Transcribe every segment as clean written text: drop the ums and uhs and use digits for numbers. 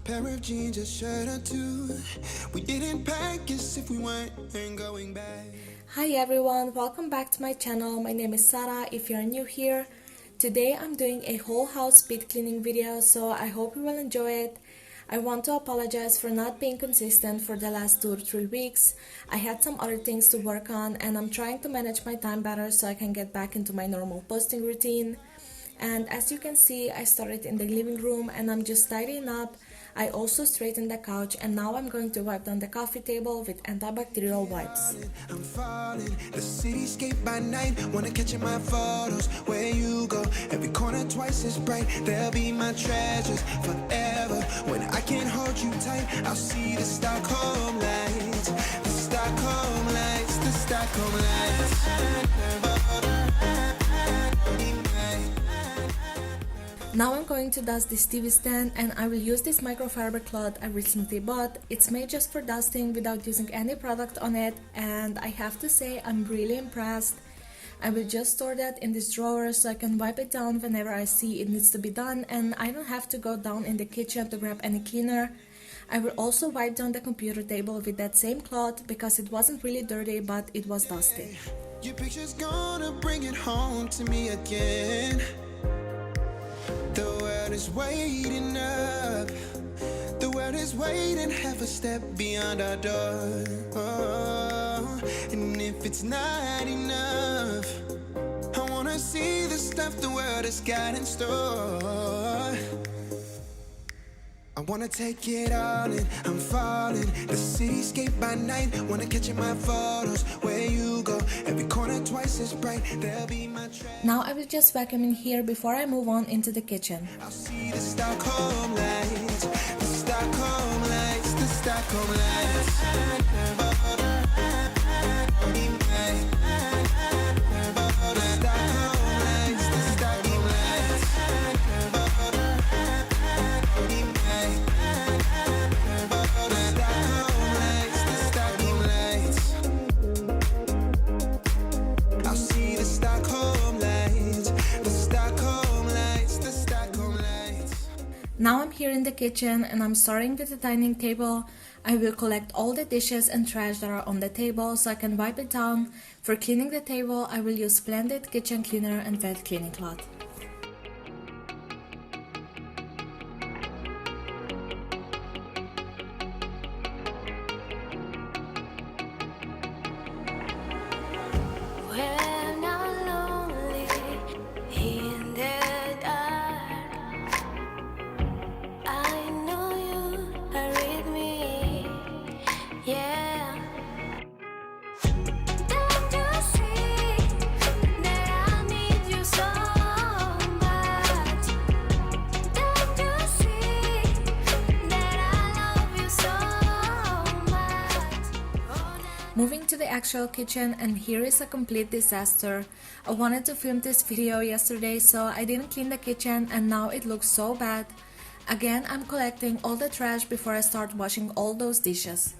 pair of jeans, a shirt or two. We didn't pack as if we weren't going back. Hi everyone, welcome back to my channel. My name is Sara if you're new here. Today I'm doing a whole house speed cleaning video, so I hope you will enjoy it. I want to apologize for not being consistent for the last 2 to 3 weeks. I had some other things to work on and I'm trying to manage my time better so I can get back into my normal posting routine. And as you can see, I started in the living room and I'm just tidying up. I also straightened the couch and now I'm going to wipe down the coffee table with antibacterial wipes. I'm falling, the cityscape by night. Wanna catch in my photos where you go. Every corner twice as bright. They'll be my treasures forever. When I can't hold you tight, I'll see the Stockholm lights. The Stockholm lights, the Stockholm lights. Now I'm going to dust this TV stand and I will use this microfiber cloth I recently bought. It's made just for dusting without using any product on it, and I have to say I'm really impressed. I will just store that in this drawer so I can wipe it down whenever I see it needs to be done and I don't have to go down in the kitchen to grab any cleaner. I will also wipe down the computer table with that same cloth because it wasn't really dirty but it was dusty. Your picture's gonna bring it home to me again. The world is waiting up. The world is waiting half a step beyond our door. Oh, and if it's not enough, I wanna see the stuff the world has got in store. I wanna take it all in, I'm falling. The cityscape by night. Wanna catch in my photos where you go. Every corner twice as bright. There'll be my Now I will just vacuum in here before I move on into the kitchen. I'll see the Stockholm lights. The Stockholm lights. The Stockholm lights. Now I'm here in the kitchen and I'm starting with the dining table. I will collect all the dishes and trash that are on the table so I can wipe it down. For cleaning the table, I will use Splendid kitchen cleaner and wet cleaning cloth. Moving to the actual kitchen, and here is a complete disaster. I wanted to film this video yesterday so I didn't clean the kitchen and now it looks so bad. Again, I'm collecting all the trash before I start washing all those dishes.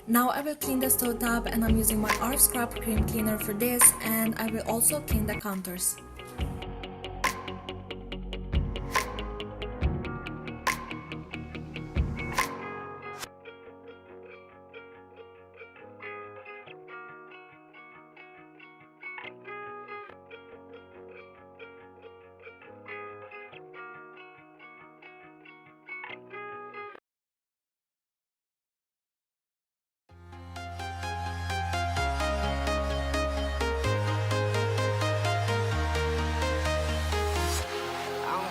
Now I will clean the stove top, and I'm using my ARF scrub cream cleaner for this, and I will also clean the counters.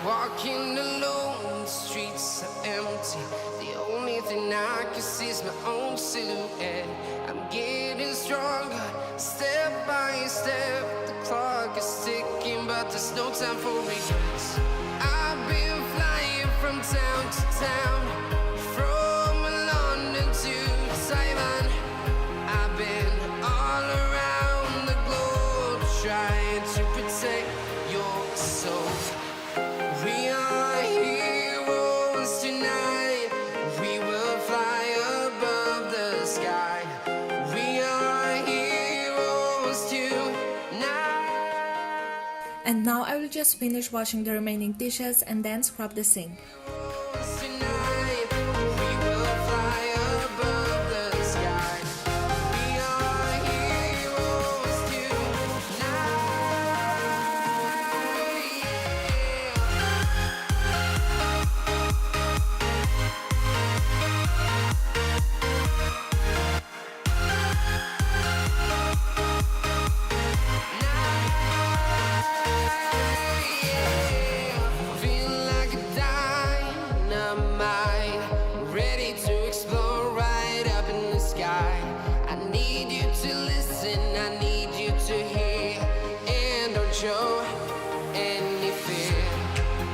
Walking alone, the streets are empty. The only thing I can see is my own silhouette. I'm getting stronger, step by step. The clock is ticking, but there's no time for regrets. I've been flying from town to town, from London to Taiwan. I've been all around the globe, trying to protect your soul. We are heroes tonight. We will fly above the sky. We are heroes tonight. And now I will just finish washing the remaining dishes and then scrub the sink. Tonight, we will fly above the sky. We are heroes tonight. Feel like a dynamite, ready to explore right up in the sky. I need you to listen, I need you to hear, and don't show any fear.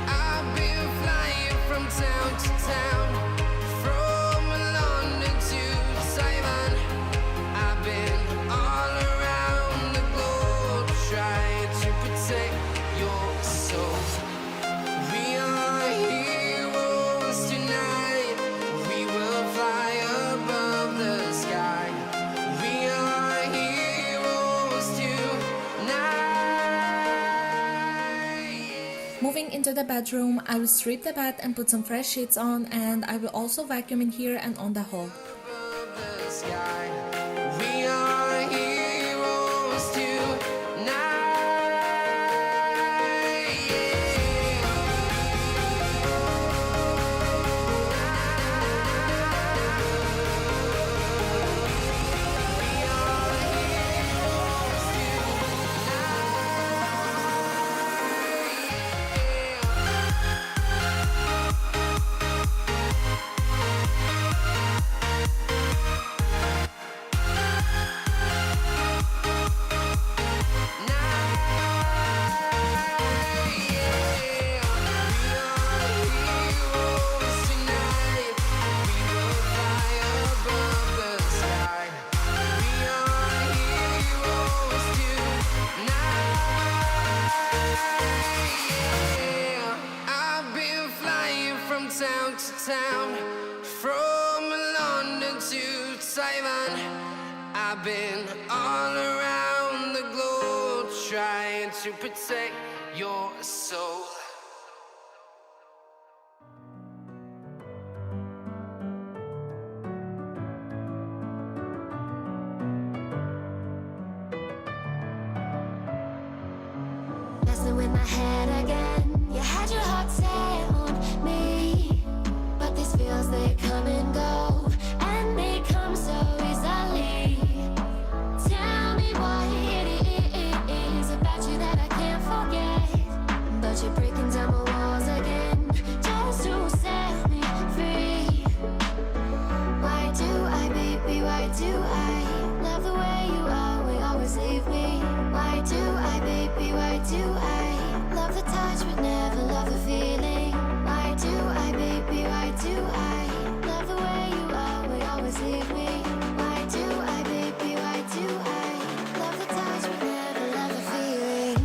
I've been flying from town to town, from London to Taiwan. I've been all around the globe, trying to protect your soul. We are heroes tonight. We will fly above the sky. We are heroes tonight. Moving into the bedroom, I will strip the bed and put some fresh sheets on, and I will also vacuum in here and on the hall. Above the sky. We are heroes tonight. Town to town, from London to Taiwan. I've been all around the globe, trying to protect your soul. Messing with my head again. You had your heart set on me, but these feels, they come and go, and they come so easily. Tell me what it is about you that I can't forget, but you're breaking down my walls again, just to set me free. Why do I, baby, why do I love the way you are, we always leave me? Why do I, baby, why do I love the touch but never love the feeling? Why do I, baby, why do I love the way you are, we always leave me? Why do I, baby, why do I love the touch but never love the feeling?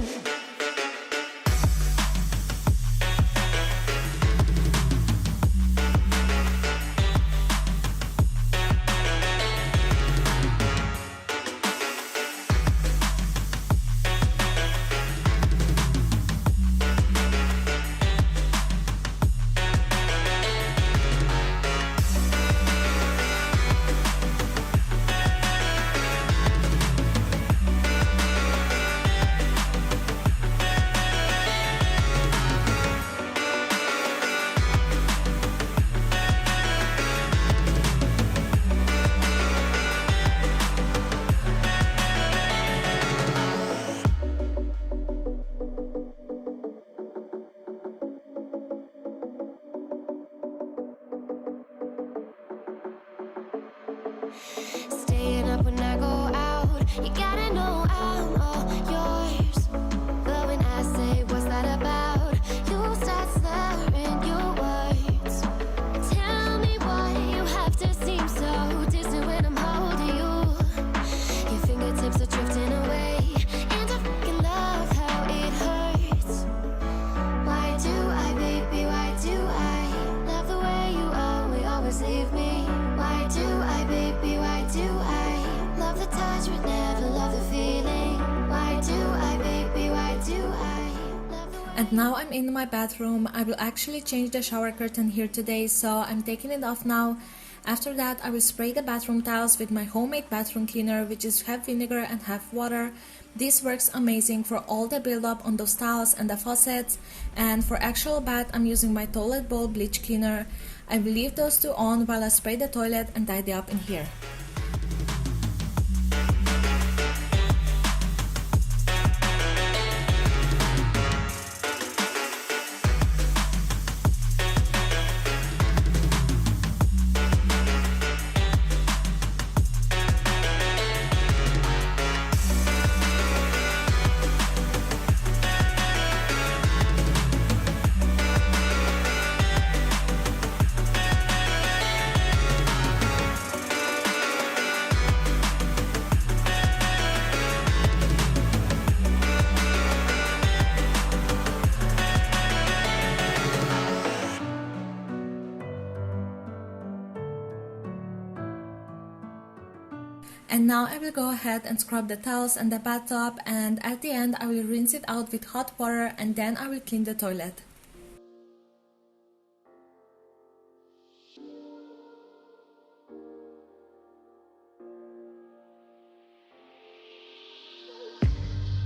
Staying up when I go out, you gotta know I'm all yours. But when I say what's that about, you start slurring your words. Tell me why you have to seem so distant when I'm holding you. Your fingertips are drifting away, and I fucking love how it hurts. Why do I, baby, why do I love the way you always leave me? Why do I, baby, why do I love the touch but never love the feeling? Why do I, baby, why do I love the way? And now I'm in my bathroom. I will actually change the shower curtain here today, so I'm taking it off now. After that, I will spray the bathroom tiles with my homemade bathroom cleaner, which is half vinegar and half water. This works amazing for all the buildup on those tiles and the faucets. And for actual bath, I'm using my toilet bowl bleach cleaner. I will leave those two on while I spray the toilet and tidy up in here. And now I will go ahead and scrub the tiles and the bathtub, and at the end I will rinse it out with hot water, and then I will clean the toilet.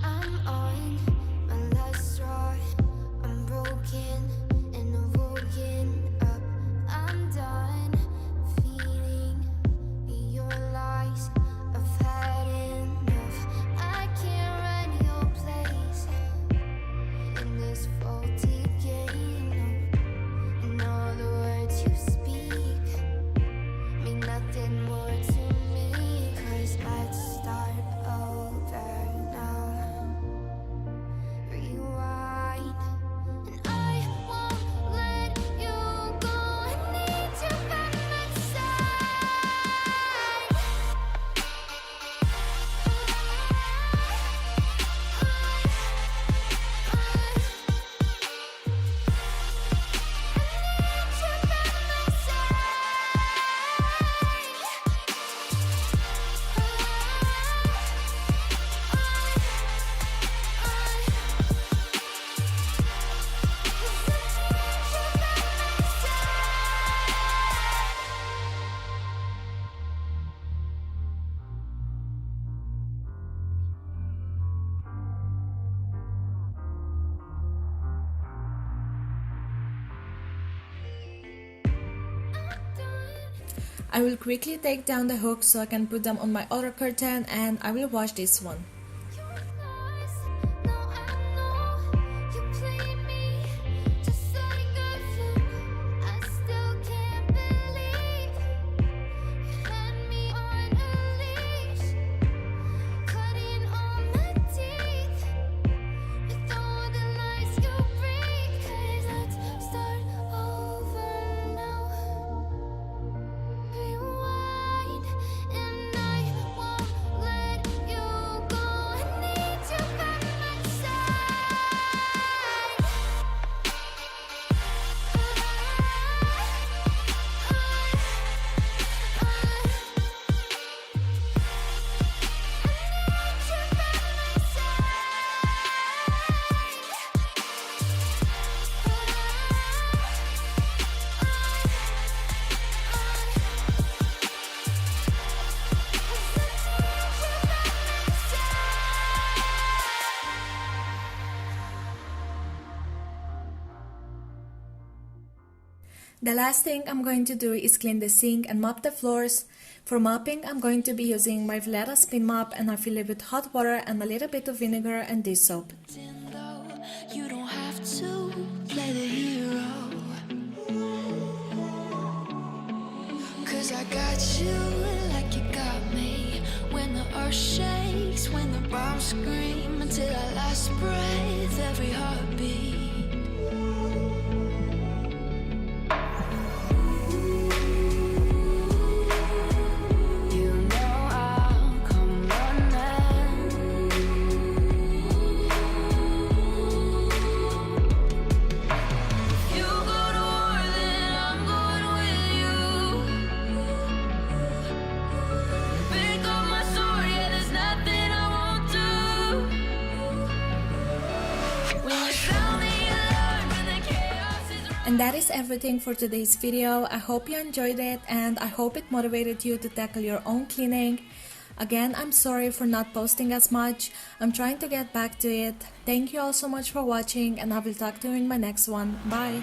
I'm on my last straw. I'm broken and I'm woken up. I'm done feeding your lies. I've had enough. I can't run your place in this faulty game. No. And all the words you speak mean nothing more to me. 'Cause let's start over now. Rewind, and I won't let you go. I need you by my I will quickly take down the hooks so I can put them on my other curtain, and I will wash this one. The last thing I'm going to do is clean the sink and mop the floors. For mopping, I'm going to be using my Vlera spin mop, and I fill it with hot water and a little bit of vinegar and dish soap. You don't have to play the hero, 'cause I got you like you got me. When the earth shakes, when the bombs scream, until our last breath, every heartbeat. And that is everything for today's video. I hope you enjoyed it and I hope it motivated you to tackle your own cleaning. Again, I'm sorry for not posting as much. I'm trying to get back to it. Thank you all so much for watching and I will talk to you in my next one. Bye!